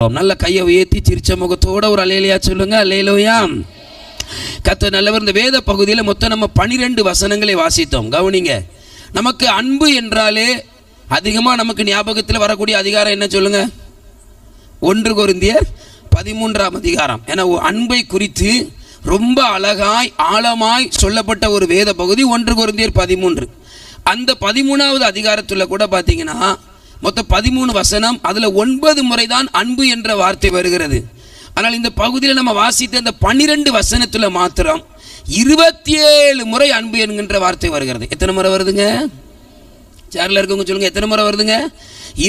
நல்ல கையை உயர்த்தி சிரிச்ச முகத்தோட ஒரு அல்லேலூயா சொல்லுங்க. அல்லேலூயா. கர்த்தர் நல்லவர். இந்த வேத பகுதியில் மொத்தம் நம்ம 12 வசனங்களை வாசித்தோம். கவனிங்க. நமக்கு அன்பு என்றாலே அதிகமாக நமக்கு ஞாபகத்தில் வரக்கூடிய அதிகாரம் என்ன சொல்லுங்க? 1 கொரிந்தியர் 13ஆம் அதிகாரம். ஏன்னா அன்பை குறித்து ரொம்ப அழகாய் ஆழமாய் சொல்லப்பட்ட ஒரு வேத பகுதி 1 கொரிந்தியர் 13. அந்த 13வது அதிகாரத்தில் கூட பார்த்தீங்கன்னா மொத்தம் 13 வசனம், அதில் 9 முறை தான் அன்பு என்ற வார்த்தை வருகிறது. ஆனால் இந்த பகுதியில் நம்ம வாசித்த இந்த 12 வசனத்தில் மாத்திரம் 27 முறை அன்பு என்கின்ற வார்த்தை வருகிறது. எத்தனை முறை வருதுங்க? சேர்ல இருக்கவங்க சொல்லுங்க, எத்தனை முறை வருதுங்க?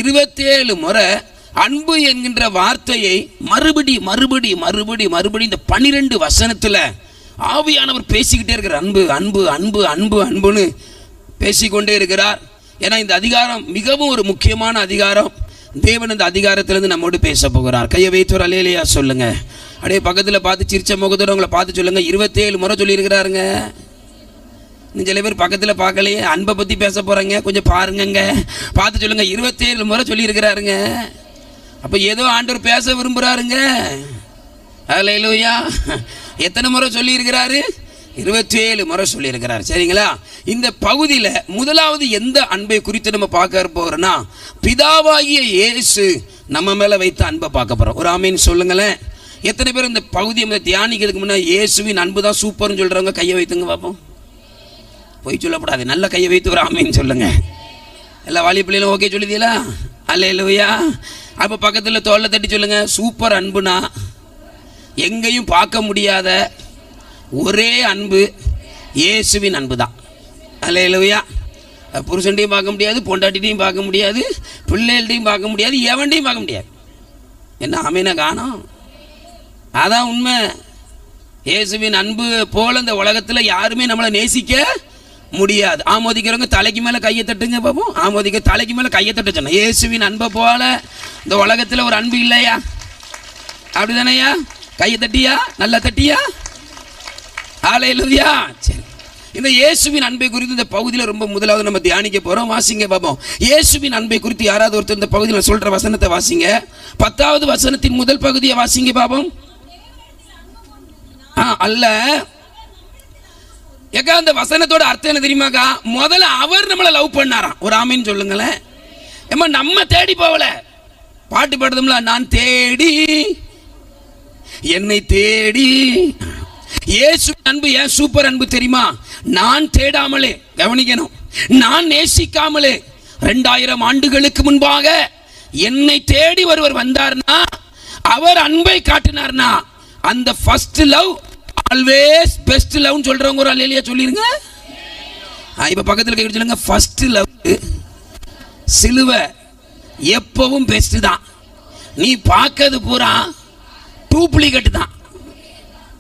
27 முறை அன்பு என்கின்ற வார்த்தையை மறுபடி இந்த 12 வசனத்தில் ஆவியானவர் பேசிக்கிட்டே இருக்கிறார். அன்பு அன்பு அன்பு அன்பு அன்புன்னு பேசிக்கொண்டே இருக்கிறார். ஏன்னா இந்த அதிகாரம் மிகவும் ஒரு முக்கியமான அதிகாரம். தேவன் இந்த அதிகாரத்திலிருந்து நம்மோடு பேச போகிறார். கையை வைத்து ஒரு அல்லேலூயா சொல்லுங்க. அப்படியே பக்கத்தில் பார்த்து சிரிச்ச முகத்தோட உங்களை பார்த்து சொல்லுங்க, 27 முறை சொல்லியிருக்கிறாருங்க. சில பேர் பக்கத்தில் பார்க்கலையே, அன்பை பற்றி பேச போகிறாங்க, கொஞ்சம் பாருங்கங்க, பார்த்து சொல்லுங்க, 27 முறை சொல்லியிருக்கிறாருங்க. அப்போ ஏதோ ஆண்டவர் பேச விரும்புகிறாருங்க. அல்லேலூயா. எத்தனை முறை சொல்லியிருக்கிறாரு? 27 முறை சொல்லியிருக்கிறார். சரிங்களா? இந்த பகுதியில் முதலாவது எந்த அன்பை குறித்து நம்ம பார்க்க போகிறோம்னா, பிதாவாகிய இயேசு நம்ம மேலே வைத்த அன்பை பார்க்க போகிறோம். ஒரு ஆமீன் சொல்லுங்களேன். எத்தனை பேர் இந்த பகுதியை தியானிக்கிறதுக்கு முன்னாடி இயேசுவின் அன்பு தான் சூப்பர்னு சொல்கிறவங்க கையை வைத்துங்க பார்ப்போம். போய் சொல்லக்கூடாது, நல்ல கையை வைத்து ஒரு ஆமீன் சொல்லுங்க. எல்லா வாலி பிள்ளைகளும் ஓகே சொல்லுதீங்களா? அல்லேலூயா. அப்போ பக்கத்தில் தோல்லை தட்டி சொல்லுங்க, சூப்பர் அன்புனா எங்கேயும் பார்க்க முடியாத ஒரே அன்பு இயேசுவின் அன்பு தான். அல்லேலூயா. புருஷன்டையும் பார்க்க முடியாது, பொண்டாட்டிட்டையும் பார்க்க முடியாது, பிள்ளைகள்டையும் பார்க்க முடியாது, எவன்டையும் பார்க்க முடியாது. என்ன ஆமீனா காணோம்? அதான் உண்மை. இயேசுவின் அன்பு போல இந்த உலகத்தில் யாருமே நம்மளை நேசிக்க முடியாது. ஆமோதிக்கிறவங்க தலைக்கு மேலே கையை தட்டுங்க பாப்போம். ஆமோதிக்க தலைக்கு மேலே கையை தட்ட சொன்ன இயேசுவின் அன்பை போல இந்த உலகத்தில் ஒரு அன்பு இல்லையா? அப்படிதானையா? கையை தட்டியா? நல்லா தட்டியா? அல்லேலூயா. சரி, இந்த இயேசுவின் அன்பை குறித்து இந்த பகுதியில் ரொம்ப முதலாவது நம்ம தியானிக்க போறோம். வாசிங்க பாப்போம். இயேசுவின் அன்பை குறித்து யாராவது ஒருத்தர் இந்த பகுதியில் சொல்ற வசனத்தை வாசிங்க. 10வது வசனத்தின் முதல் பகுதியை வாசிங்க பாப்போம். அல்ல ஏக்கா, அந்த வசனத்தோட அர்த்தம் என்ன தெரியுமாக்கா? முதல்ல அவர் நம்மளை லவ் பண்ணாராம். ஒரு ஆமீன் சொல்லுங்களேன். ஏமா நம்ம தேடி போகல. பாட்டு பாடுறதும்ல, நான் தேடி என்னை தேடி. இயேசு அன்பு ஏன் சூப்பர் அன்பு தெரியுமா? நான் தேடாமலே, கவனிக்கணும், நான் நேசிக்காமலே 2000 ஆண்டுகளுக்கு முன்பாக என்னை தேடி ஒருவர் வந்தார்னா, அவர் அன்பை காட்டினார்னா, அந்த first love always best love சொல்றவங்க ஒரு அல்லேலூயா சொல்லிருங்க. இப்ப பக்கத்தில் கேட்க சொல்லுங்க, ஃபர்ஸ்ட் லவ் சிலுவை எப்பவும் பெஸ்ட் தான். நீ பார்க்கிறது பூரா டூப்ளிகேட் தான்.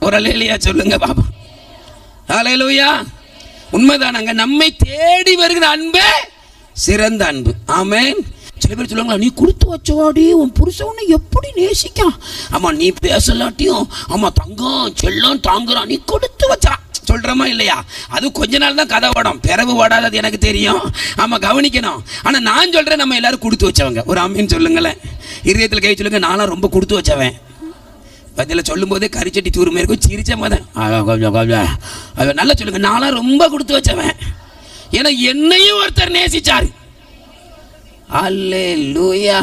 ஒரு அல்லேலூயா சொல்லுங்க பாபா. அல்லேலூயா. உண்மைதானங்க. நம்மை தேடி வருகிற அன்பே சிறந்த அன்பு. ஆமென். சில பேர் சொல்லுவாங்களா, நீ கொடுத்து வச்சவாடி உன் புருஷனை எப்படி நேசிக்கான். ஆமா, நீ பேசலாட்டியும் ஆமா தங்கம் செல்லம் தாங்குறான், நீ கொடுத்து வச்சா சொல்றமா இல்லையா? அது கொஞ்ச நாள் தான் கதை ஓடும், பிறகு ஓடாதது எனக்கு தெரியும். ஆமா, கவனிக்கணும். ஆனா நான் சொல்றேன், நம்ம எல்லாரும் கொடுத்து வச்சவங்க. ஒரு ஆமீன் சொல்லுங்களேன். இதயத்தில் கை சொல்லுங்க, நானும் ரொம்ப கொடுத்து வச்சவன். பதில் சொல்லும் போதே கரிச்சட்டி தூர் மாரி இருக்கும், சிரிச்ச மாதிரி நல்லா சொல்லுங்க, நானும் ரொம்ப கொடுத்து வச்சவன். ஏன்னா என்னையும் ஒருத்தர் நேசிச்சாரு. அல்லேலூயா.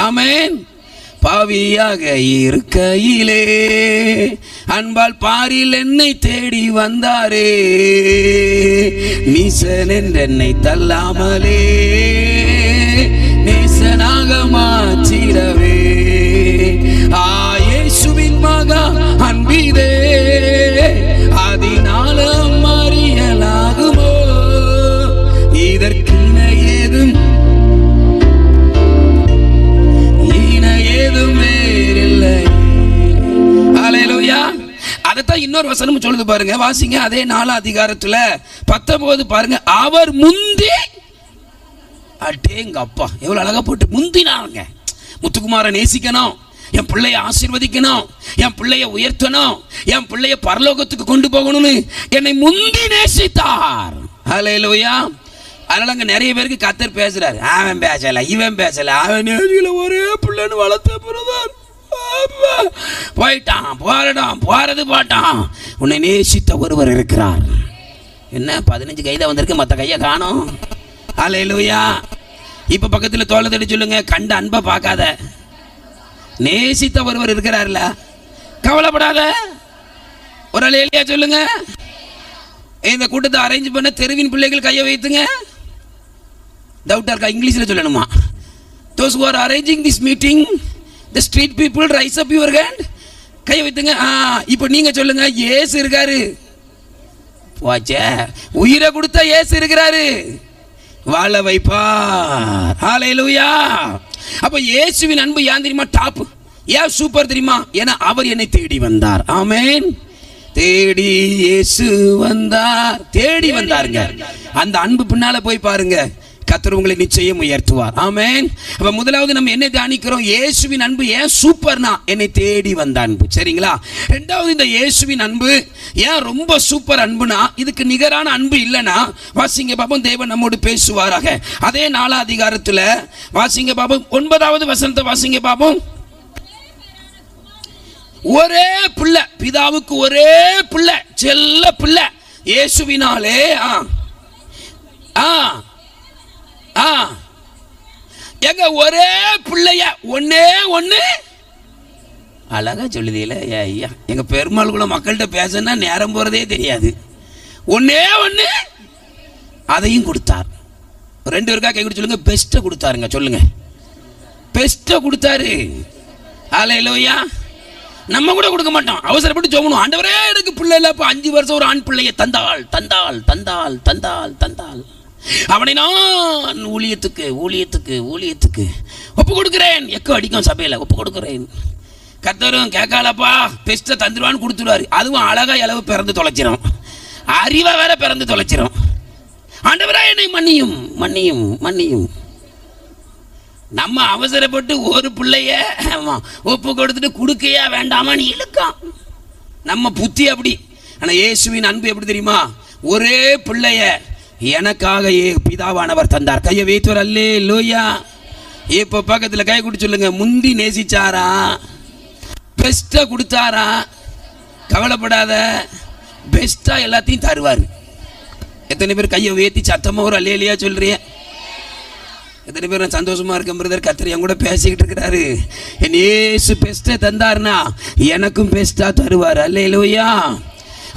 ஆமென். பாவியாக இருக்கையிலே அன்பால் பாரில் என்னை தேடி வந்தாரே, நீசன் என்னை தள்ளாமலே நேசனாக மாற்றிடவே. இயேசுவின் மகா அன்பிதே அதினாலும் அறியலாகுமோ, இதற்கு அதைத்தான் இன்னொரு வசனம் சொல்லுது பாருங்க. வாசிங்க. அதே 4 அதிகாரத்துல 19 பாருங்க. அவர் முந்தி, அடேங்க அப்பா எவ்வளவு அழகா போட்டு முந்தினாங்க. முத்துக்குமாரை நேசிக்கணும், என் பிள்ளைய ஆசீர்வதிக்கணும், என் பிள்ளைய உயர்த்தணும், என் பிள்ளைய பரலோகத்துக்கு கொண்டு போகணும்னு என்னை முந்தி நேசித்தார். அல்லேலூயா. அதனால அங்க நிறைய பேருக்கு கர்த்தர் பேசுறாரு. அவன் பேசல, இவன் பேசல, அவன் ஒரே பிள்ளைன்னு வளர்த்த பிரதர் போயிட்டான், போராடம் போறது போட்டான். உன்னை நேசித்த ஒருவர் இருக்கிறார். என்ன 15 கைதான் வந்திருக்கு, மற்ற கையை காணோம். அல்லேலூயா. இப்ப பக்கத்துல தோளை தட்டி சொல்லுங்க, கண்ட அன்பை பார்க்காத, நேசித்த ஒருவர் இருக்கிறார்ல, கவலைப்படாத. ஒரு அல்லேலூயா சொல்லுங்க. இந்த கூட்டத்தை அரேஞ்ச் பண்ண தெருவின் பிள்ளைகள் கையை வைத்துங்க. டவுட்டா இருக்கா? இங்கிலீஷ்ல சொல்லணுமா? those who are arranging this meeting, the street people, raise up your hand. கையை வைத்துங்க. இப்போ நீங்க சொல்லுங்க, இயேசு இருக்காரு. போச்சே, உயிரை கொடுத்தா இயேசு இருக்கிறாரு, வாழ வைப்பார். ஹல்லேலூயா. அப்ப இயேசுவின் அன்பு ஏன் தெரியுமா டாப்? ஏன் சூப்பர் தெரியுமா? ஏன்னா அவர் என்னை தேடி வந்தார். ஆமென். தேடி இயேசு வந்தார், தேடி வந்தாருங்க. அந்த அன்பு பின்னால போய் பாருங்க, கர்த்தர் உங்களை நிச்சயம் உயர்த்துவார். ஆமென். அப்ப முதலாவது நம்ம என்ன தியானிக்கிறோம்? இயேசுவின் அன்பு ஏன் சூப்பர்னா என்னை தேடி வந்த அன்பு. சரிங்களா? இரண்டாவது, இந்த இயேசுவின் அன்பு ஏன் ரொம்ப சூப்பர் அன்புனா இதுக்கு நிகரான அன்பு இல்லைனா வாசிங்க பாப்போம். தேவன் நம்மோடு பேசுவாராக. அதே 4 அதிகாரத்துல வாசிங்க பாப்போம், 9வது வசனத்தை வாசிங்க பாப்போம். ஒரே பிள்ளை, பிதாவுக்கு ஒரே பிள்ளை, செல்ல பிள்ளை, இயேசுவினாலே எங்க ஒரே பிள்ளைய ஒன்னே ஒண்ணு. அழகா சொல்லுதீல ஐயா. எங்க பெருமாள் கூட மக்கள்கிட்ட பேசனா நேரம் போறதே தெரியாது. ஒன்னே ஒண்ணு அதையும் கொடுத்தார். 2 பேருக்கா கை கொடுத்து சொல்லுங்க, பெஸ்ட்டை கொடுத்தாருங்க. சொல்லுங்க, பெஸ்ட்டை கொடுத்தாரு. ஹல்லேலூயா. நம்ம கூட கொடுக்க மாட்டோம், அவசரப்பட்டு சொல்லணும், ஆண்டவரே எனக்கு பிள்ளை இல்லை, 5 வருஷம் ஒரு ஆண் பிள்ளையை தந்தாள் தந்தாள் தந்தாள் தந்தாள் தந்தாள். அவனை நான் ஊழியத்துக்கு ஊழியத்துக்கு ஊழியத்துக்கு ஒப்பு கொடுக்கிறேன். எக்கோ அடிக்கும் சபையில், ஒப்பு கொடுக்கிறேன். கர்த்தரும் கேட்காலப்பா, பெஸ்ட்டை தந்துடுவான்னு கொடுத்துருவாரு. அதுவும் அழகா இளவு பிறந்து தொலைச்சிரும், அறிவை வேற பிறந்து தொலைச்சிரும். ஆண்டவரா என்னை மன்னியும் மன்னியும் மன்னியும். நம்ம அவசரப்பட்டு ஒரு பிள்ளைய ஒப்பு கொடுத்துட்டு கொடுக்கையா வேண்டாமா நீ இழுக்கான். நம்ம புத்தி அப்படி. ஆனா இயேசுவின் அன்பு எப்படி தெரியுமா? ஒரே பிள்ளைய எனக்காக பிதாவானவர் தந்தார். கையை வைத்தவர். அல்லேலூயா. இப்போ பக்கத்துல கை கொடுத்து சொல்லுங்க, முந்தி நேசிச்சாரா, பெஸ்ட்டா கொடுத்தாரா? கவலைப்படாத, பெஸ்ட்டா எல்லாத்தையும் தருவார். எத்தனை பேர் கையை உயர்த்தி சத்தமா ஒரு அல்லேலூயா சொல்றீங்க? எத்தனை பேர் நான் சந்தோஷமா இருக்கேன் பிரதர், கர்த்தர் என் கூட பேசிக்கிட்டு இருக்கிறாரு. என் இயேசு பெஸ்ட்டை தந்தார்னா எனக்கும் பெஸ்ட்டா தருவார். அல்லேலூயா.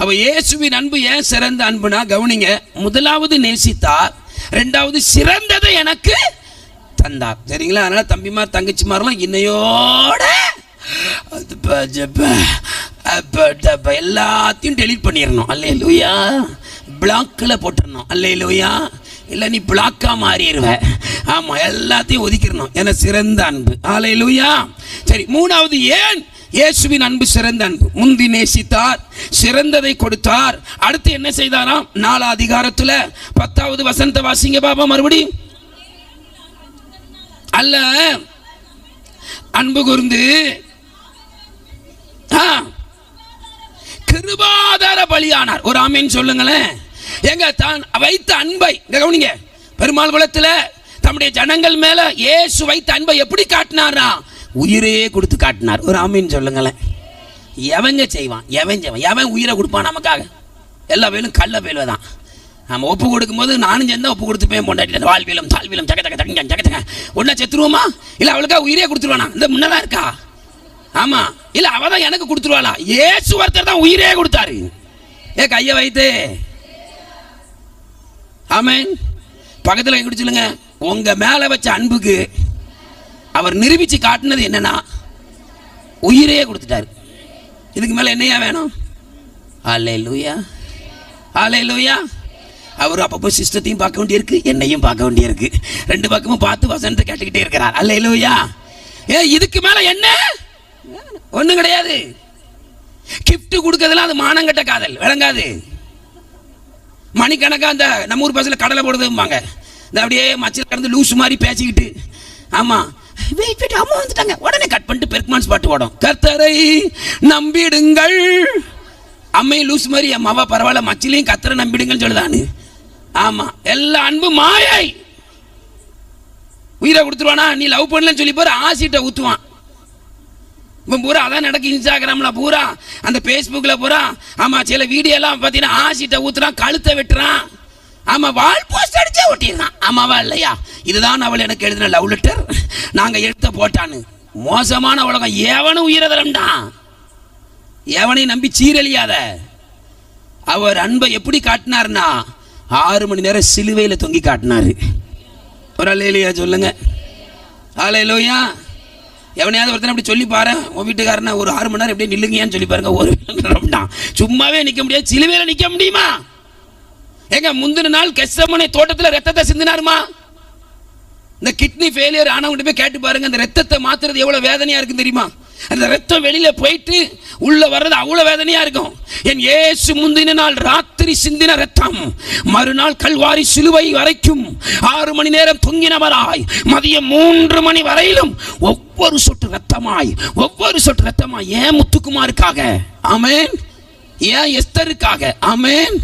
அப்ப இயேசுவின் அன்பு ஏன் சிறந்த அன்புனா கவனிங்க, முதலாவது நேசித்தார், 2வது சிறந்ததை எனக்கு தந்தார். சரிங்களா? அதனால தம்பிமார் தங்கச்சிமாரெல்லாம் இன்னையோட எல்லாத்தையும் டெலீட் பண்ணிடணும். அல்லேலூயா. பிளாக்ல போட்டுடணும். அல்லேலூயா. இல்லை நீ பிளாக்கா மாறிடுவ. ஆமா, எல்லாத்தையும் ஒதுக்கிடணும். ஏன்னா சிறந்த அன்பு. அல்லேலூயா. சரி, 3வது ஏன் இயேசுவின் அன்பு சிறந்த அன்பு? முந்தி நேசித்தார், சிறந்ததை கொடுத்தார். அடுத்து என்ன செய்தாராம்? 4 அதிகாரத்துல 10வது வசனத்தை வாசிங்க பாபா. மறுபடியும் அல்ல அன்பு கூர்ந்து கிருபாதார பலியானார். ஒரு ஆமீன் சொல்லுங்களேன். எங்க தான் வைத்த அன்பை கவனிங்க. பெருமாள் குலத்துல தம்முடைய ஜனங்கள் மேல இயேசு வைத்த அன்பை எப்படி காட்டினாரா? உயிரையே கொடுத்து காட்டினார். ஒரு ஆமீன் சொல்லுங்களேன். எவங்க செய்வான்? எவன் உயிரை கொடுப்பான் நமக்காக? எல்லா வேலும் கள்ள வேலை தான். நம்ம ஒப்பு கொடுக்கும்போது நானும் சேர்ந்தா ஒப்பு கொடுத்துப்பேன். பொண்டாட்டி வாழ்வியலும் தாழ்வியலும் ஜக ஜக தங்க ஜக ஜக ஒன்னா செத்துருவோமா? இல்லை அவளுக்கா உயிரே கொடுத்துருவானா? இந்த முன்னதான் இருக்கா? ஆமா. இல்லை அவ தான் எனக்கு கொடுத்துருவாளா? இயேசு ஒருத்தர் தான் உயிரே கொடுத்தாரு. கையை வைத்து ஆமென். பக்கத்தில் கை கொடுத்து சொல்லுங்க, உங்க மேல வச்ச அன்புக்கு அவர் நிரூபிச்சு காட்டினது என்னன்னா உயிரையே கொடுத்துட்டாரு. இதுக்கு மேல என்னையா வேணும்? அல்லேலூயா. அல்லேலூயா. அவர் அப்பப்போ சிஸ்டத்தையும் பார்க்க வேண்டியிருக்கு, என்னையும் பார்க்க வேண்டியிருக்கு. 2 பக்கமும் பார்த்து வசனத்தை கேட்டுக்கிட்டே இருக்கிறார். அல்லேலூயா. இதுக்கு மேல என்ன? ஒண்ணும் கிடையாது. கிஃப்ட் கொடுக்கறதுலாம் அது மானங்கட்ட காதல், விளங்காது. மணிக்கணக்கா அந்த நம்ம ஊர் பஸ்ல கடலை போடுதும்பாங்க. இந்த அப்படியே மச்சில் கடந்து லூஸ் மாதிரி பேசிக்கிட்டு, ஆமா வெயிட் அம்மா வந்துட்டாங்க, உடனே கட் பண்ணிட்டு பெர்க்மான்ஸ் பாட்டு ஓடும். கர்த்தரை நம்பிடுங்கள். அம்மையும் லூஸ் மாதிரி அம்மாவா பரவாயில்ல, மச்சிலையும் கர்த்தரை நம்பிடுங்கன்னு சொல்லுதானு. ஆமா, எல்லா அன்பு மாயை. உயிரை கொடுத்துருவானா, நீ லவ் பண்ணலன்னு சொல்லி போற ஆசிட்ட ஊத்துவான். இப்போ பூரா அதான் நடக்கு. இன்ஸ்டாகிராம்ல பூரா, அந்த ஃபேஸ்புக்ல பூரா, ஆமா சில வீடியோ எல்லாம் பார்த்தீங்கன்னா ஆசிட்ட ஊத்துறான், கழுத்தை வெட்டுறான், ஆமா வால் போஸ்ட் அடிச்சே ஒட்டிடுறான். ஆமாவா இல்லையா? இதுதான் அவள் எனக்கு எழுதின லவ் லெட்டர், நாங்க எடுத்த போட்டான்னு. மோசமான உலகம். எவனும் உயிரை தரம்டான், எவனையும் நம்பி சீரழியாத. அவர் அன்பை எப்படி காட்டினார்னா 6 மணி நேரம் சிலுவையில் தொங்கி காட்டினாரு. ஒரு அல்லேலூயா சொல்லுங்க. அல்லேலூயா. எவனையாவது ஒருத்தனை அப்படி சொல்லி பாரு, உன் வீட்டுக்காரனை ஒரு 6 மணி நேரம் எப்படியே நில்லுங்கன்னு சொல்லி பாருங்க. ஒரு சும்மாவே நிற்க முடியாது, சிலுவையில் நிற்க முடியுமா? எங்க முந்தின நாள் கெத்செமனே தோட்டத்தில் ரத்தத்தை சிந்தினாருமா? இந்த கிட்னி ஃபெயிலியர் ஆனவங்க போய் கேட்டு பாருங்க, அந்த ரத்தத்தை மாத்துறது எவ்வளவு வேதனையா இருக்கு தெரியுமா? அந்த ரத்தம் வெளியில போயிட்டு உள்ள வர்றது அவ்வளவு வேதனையா இருக்கும். என் இயேசு முந்தின நாள் ராத்திரி சிந்தின ரத்தம் மறுநாள் கல்வாரி சிலுவை வரைக்கும் 6 மணி நேரம் தொங்கினவராய் மதியம் 3 மணி வரையிலும் ஒவ்வொரு சொட்டு ரத்தமாய் ஏன் முத்துக்குமாருக்காக, ஆமென், ஏன் எஸ்தருக்காக, ஆமென்,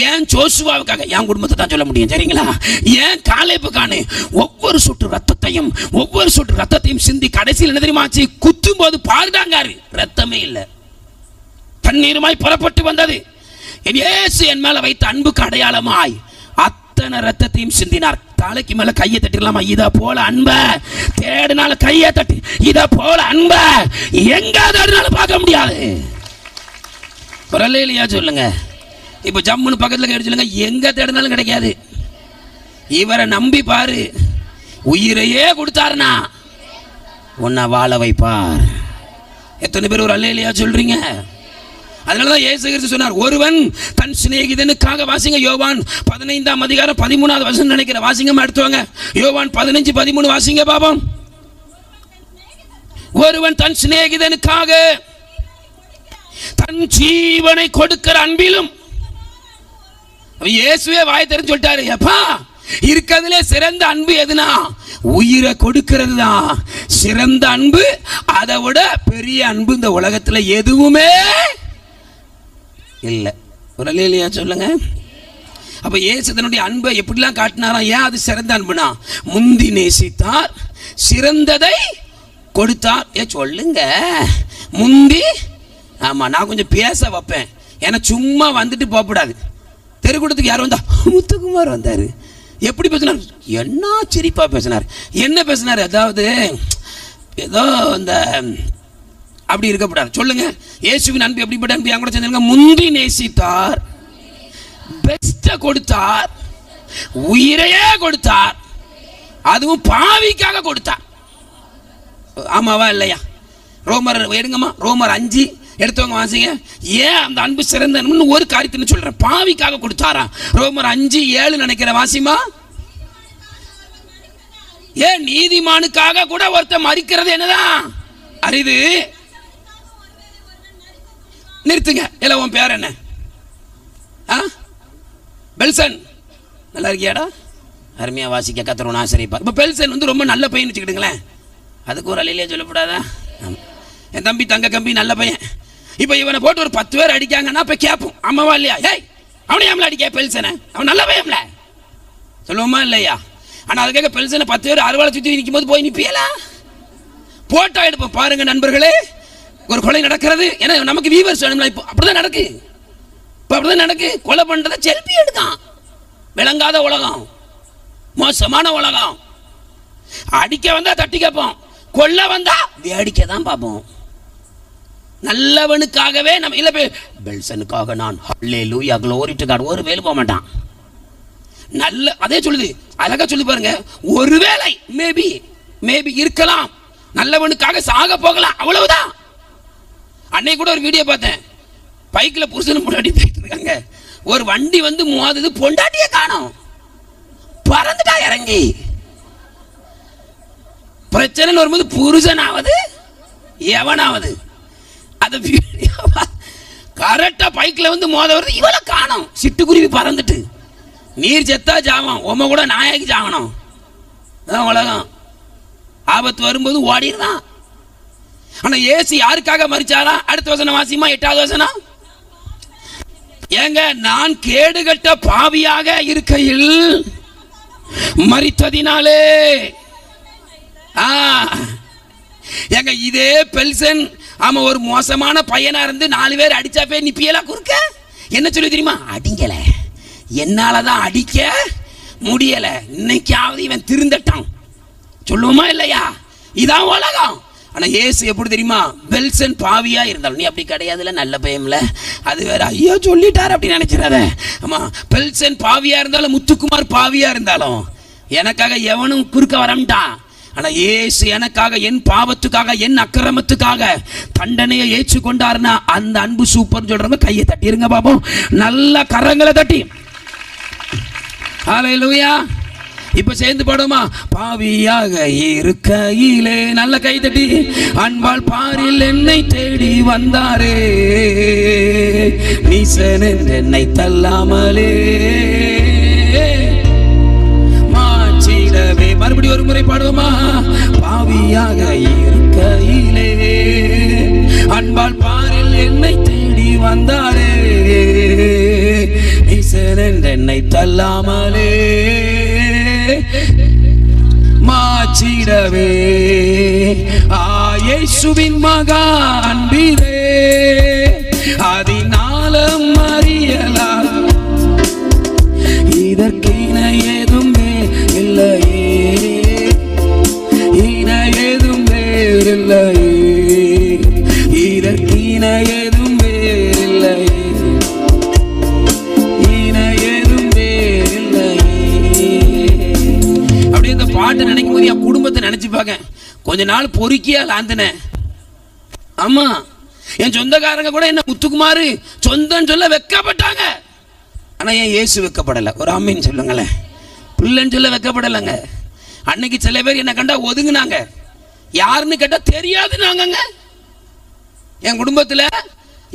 ஏன் ஜோசுவாவுக்காக, என் குடும்பத்தை தான் சொல்ல முடியும் சரிங்களா, ஏன் காலேபுக்கான ஒவ்வொரு சொட்டு ரத்தத்தையும் சிந்தி கடைசியில் என்ன தெரியுமா ஆச்சு? குத்தும் போது பாதுகாங்காரு, ரத்தமே இல்லை, தண்ணீருமாய் புறப்பட்டு வந்தது. என் இயேசு என் மேல வைத்த அன்புக்கு அடையாளமாய் அத்தனை ரத்தத்தையும் சிந்தினார். தலைக்கு மேல கையை தட்டிடலாமா? இத போல அன்ப தேடினால கையை தட்டி, இத போல அன்ப எங்க தேடினாலும் பார்க்க முடியாது. இல்லையா சொல்லுங்க. இப்ப ஜம்முன்னு பக்கத்துல கேட்டு சொல்லுங்க, எங்க தேடினாலும் கிடைக்காது. இவரை நம்பி பாரு, உயிரையே கொடுத்தாருனா உன்னை வாழ வைப்பார். எத்தனை பேர் ஒரு அல்லேலூயா சொல்றீங்க? அதனாலதான் இயேசு கிறிஸ்து சொன்னார், ஒருவன் தன் சிநேகிதனுக்காக, வாசிங்க யோவான் 15ஆம் அதிகாரம் 13வது வசனம் நினைக்கிற, வாசிங்க எடுத்துவாங்க. யோவான் 15:13 வாசிங்க பாபம். ஒருவன் தன் சிநேகிதனுக்காக தன் ஜீவனை கொடுக்கிற அன்பிலும், இயேசுவே வாய் தெரிஞ்சு சொல்லிட்டாரு, அப்பா இருக்கிறதுலே சிறந்த அன்பு எதுனா உயிரை கொடுக்கிறது தான் சிறந்த அன்பு. அதை விட பெரிய அன்பு இந்த உலகத்துல எதுவுமே இல்லை. ஒரு அல்லேலூயா சொல்லுங்க. அப்ப இயேசு தன்னுடைய அன்பை எப்படிலாம் காட்டினாராம்? ஏன் அது சிறந்த அன்புனா, முந்தி நேசித்தார், சிறந்ததை கொடுத்தார். சொல்லுங்க, முந்தி. ஆமா, நான் கொஞ்சம் பேச வைப்பேன், ஏன்னா சும்மா வந்துட்டு போகக்கூடாது. தெருக்கூடத்துக்கு யார் வந்தா? முத்துக்குமார் வந்தாரு. எப்படி பேசினார்? என்ன சிரிப்பா பேசினார். என்ன பேசினார்? அதாவது ஏதோ இந்த அப்படி இருக்கக்கூடாது. சொல்லுங்க, இயேசுவின் அன்பு எப்படிப்பட்ட அன்பு? என் கூட சேர்ந்து முந்தி நேசித்தார், பெஸ்ட கொடுத்தார், உயிரையே கொடுத்தார், அதுவும் பாவிக்காக கொடுத்தார். ஆமாவா இல்லையா? ரோமர் எடுங்கம்மா, ரோமர் 5 எடுத்தவங்க வாசிங்க. ஏன் அந்த அன்பு சிறந்த அன்புன்னு ஒரு காரியத்தை சொல்றேன். பாவிக்காக கொடுத்தாரா? ரோமர் 5:7 நினைக்கிற, வாசிமா. ஏன் நீதிமானுக்காக கூட ஒருத்தர் மரிக்கிறது என்னதான் அரிது. நிறுத்துங்க. இல்ல உன் பேர் என்ன? பெல்சன். நல்லா இருக்கியாடா? அருமையா வாசிக்க கத்தரோன் ஆசிரியப்பா. இப்ப பெல்சன் வந்து ரொம்ப நல்ல பையன் வச்சுக்கிட்டுங்களேன், அதுக்கு ஒரு அலையிலே சொல்லக்கூடாதா? என் தம்பி தங்க கம்பி நல்ல பையன். இப்ப இவனை போட்டு ஒரு 10 பேர் அடிக்காங்கன்னா இப்ப கேட்போம், ஆமாவா இல்லையா? ஏய் அவனை ஏம்ல அடிக்க? பெல்சனை அவன் நல்ல பையன்ல சொல்லுவோமா இல்லையா? ஆனா அதுக்காக பெல்சனை 10 பேர் அறுவாலை சுற்றி நிற்கும் போது போய் நிப்பியலா? போட்டோ எடுப்போம். பாருங்க நண்பர்களே, ஒரு கொலை நடக்கிறது, ஏன்னா நமக்கு வியூவர்ஸ் வேணும்ல. இப்போ அப்படிதான் நடக்கு, இப்போ அப்படிதான் நடக்கு. கொலை பண்றத செல்ஃபி எடுக்கான். விளங்காத உலகம், மோசமான உலகம். அடிக்க வந்தா தட்டி கேட்போம், கொல்ல வந்தா வேடிக்கை தான் பார்ப்போம். நல்லவனுக்காகவே நம்ம இல்ல, பெல்சனுக்காக நான் ஹல்லேலூயா க்ளோரி டு காட் ஒரு வேலை போக மாட்டான். நல்ல அதே சொல்லுது, அழகா சொல்லி பாருங்க. ஒருவேளை மேபி இருக்கலாம், நல்லவனுக்காக சாக போகலாம், அவ்வளவுதான். அன்னைக்கு கூட ஒரு வீடியோ பார்த்தேன், பைக்கில் புருஷனும் பொண்டாட்டி போயிட்டு இருக்காங்க. ஒரு வண்டி வந்து மோதுது, பொண்டாட்டியே காணோம், பறந்துட்டா இறங்கி. பிரச்சனை வரும்போது புருஷனாவது எவனாவது அது கரெக்டா பைக்ல வந்து மோத வருது, இவளை காணோம். சிட்டுக்குருவி பறந்துட்டு. நீர் செத்தா ஜாவம், உம கூட நாயகி ஜாவணும். உலகம் ஆபத்து வரும்போது ஓடிடுதான். ஆனா ஏசு யாருக்காக மரிச்சாரா? அடுத்த வசனம் வாசிமா, 8வது வசனம். ஏங்க நான் கேடுகட்ட பாவியாக இருக்கையில் மரித்ததினாலே ஏங்க இதே பெல்சன் ஆமா ஒரு மோசமான பையனா இருந்து 4 பேர் அடிச்சா போய் நிப்பியெல்லாம் குறுக்க என்ன சொல்லி தெரியுமா? அடிங்கல, என்னாலதான் அடிக்க முடியல, இன்னைக்காவது இவன் திருந்தட்டான் சொல்லுவோமா இல்லையா? இதான் உலகம். ஆனா இயேசு எப்படி தெரியுமா? பெல்சன் பாவியா இருந்தாலும், நீ அப்படி கிடையாதுல, நல்ல பையன்ல, அது வேற, ஐயோ சொல்லிட்டாரு அப்படின்னு நினைச்சிடாத. ஆமா, பெல்சன் பாவியா இருந்தாலும், முத்துக்குமார் பாவியா இருந்தாலும் எனக்காக எவனும் குறுக்க வரமாட்டான். ஆனா இயேசு எனக்காக, என் பாவத்துக்காக, என் அக்கிரமத்துக்காக தண்டனையை ஏற்றுக்கொண்டாருன்னா அந்த அன்பு சூப்பர் சொல்றவங்க கையை தட்டிருங்க பாப்போம், நல்ல கரங்களை தட்டி. ஹல்லேலூயா. இப்ப சேர்ந்து பாடுமா? பாவியாக இருக்கையிலே, நல்ல கை தட்டி, அன்பால் பாரில் என்னை தேடி வந்தாரே, நீசன் என்னை தள்ளாமலே மாற்றிடவே. மறுபடியும் ஒரு முறை பாடுவோமா? பாவியாக இருக்கையிலே, அன்பால் பாரில் என்னை தேடி வந்தாரே, நீசன் என்னை தள்ளாமலே மாற்றிடவே. இயேசுவின் மகா அன்பிலே அதினாலும் அறியலாம், இதற்கின ஏதுமே இல்லையே, இன ஏதும் வேறில்லையே, இதற்கின ஏதும் வேறில்லையே, இன ஏதும் வேறில்லையே. அப்படியே இந்த பாட்டு நினைக்கும் போது என் குடும்பத்தை நினைச்சு பார்க்க கொஞ்ச நாள் பொறுக்கியா லாந்தினேன். ஆமா, என் சொந்தக்காரங்க கூட என்ன முத்துக்குமாரு சொந்தம் சொல்ல வெக்கப்பட்டாங்க. ஆனா ஏன் இயேசு வெக்கப்படலை? ஒரு ஆமீன் சொல்லுங்களேன். பிள்ளைன்னு சொல்ல வெக்கப்படலைங்க. அன்னைக்கு சில பேர் என்ன கண்டா ஒதுங்குனாங்க, யாருன்னு கேட்டா தெரியாதுன்னாங்க. என் குடும்பத்துல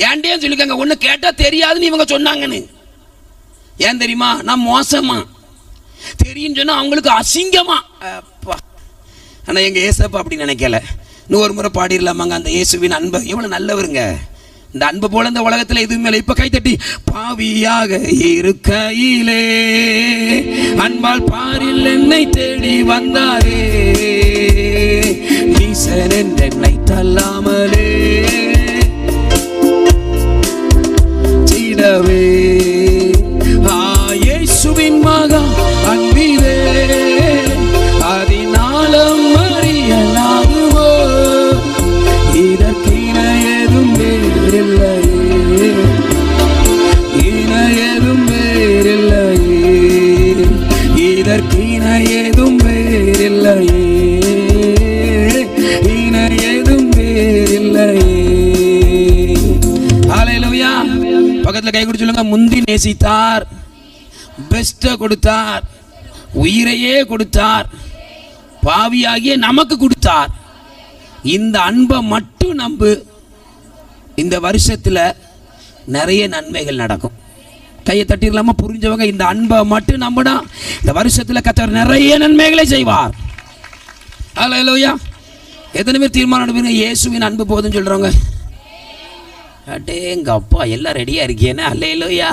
ஏன்டே சொல்லிக்காங்க, ஒண்ணு கேட்டா தெரியாதுன்னு இவங்க சொன்னாங்கன்னு. ஏன் தெரியுமா? நான் மோசமா தெரியும் சொன்னா அவங்களுக்கு அசிங்கமா. ஆனா எங்க ஏசப்பா அப்படி நினைக்கல. இன்னும் ஒரு முறை பாடிடலாமாங்க அந்த இயேசுவின் அன்பை? எவ்வளவு நல்லவருங்க. இந்த அன்பு போல இந்த உலகத்துல எதுவுமே இல்லை. இப்ப கைத்தட்டி, பாவியாக இருக்கையிலே அன்பால் பாரில் என்னை தேடி வந்தாரே, நீசன் என்னை தள்ளாமலே சீடவே. இயேசுவின் மகா அன்பிலே அதினாலும் அறியலாகுமோ, இதற்கின ஏதும் வேறில்லையே, இன ஏதும் வேறில்லையே, இதற்கின ஏதும் வேறில்லையே, இன ஏதும் வேறில்லையே. ஹல்லேலூயா. பக்கத்துல கை கொடுத்து சொல்லுங்க, முந்தி நேசித்தார், பெஸ்ட கொடுத்தார், உயிரையே கொடுத்தார், பாவியாகிய நமக்கு கொடுத்தார். இந்த அன்பை மட்டும் நம்பு, இந்த வருஷத்துல நிறைய நன்மைகள் நடக்கும். கையை தட்டிடலாமா? புரிஞ்சவங்க இந்த அன்பை மட்டும் நம்பினா இந்த வருஷத்துல கர்த்தர் நிறைய நன்மைகளை செய்வார். ஹல்லேலூயா. எத்தனை பேர் தீர்மானம் எடுப்பீங்க இயேசுவின் அன்பு போதுன்னு சொல்றவங்க? அடேங்க அப்பா, எல்லாம் ரெடியா இருக்கேன்னு. ஹல்லேலூயா.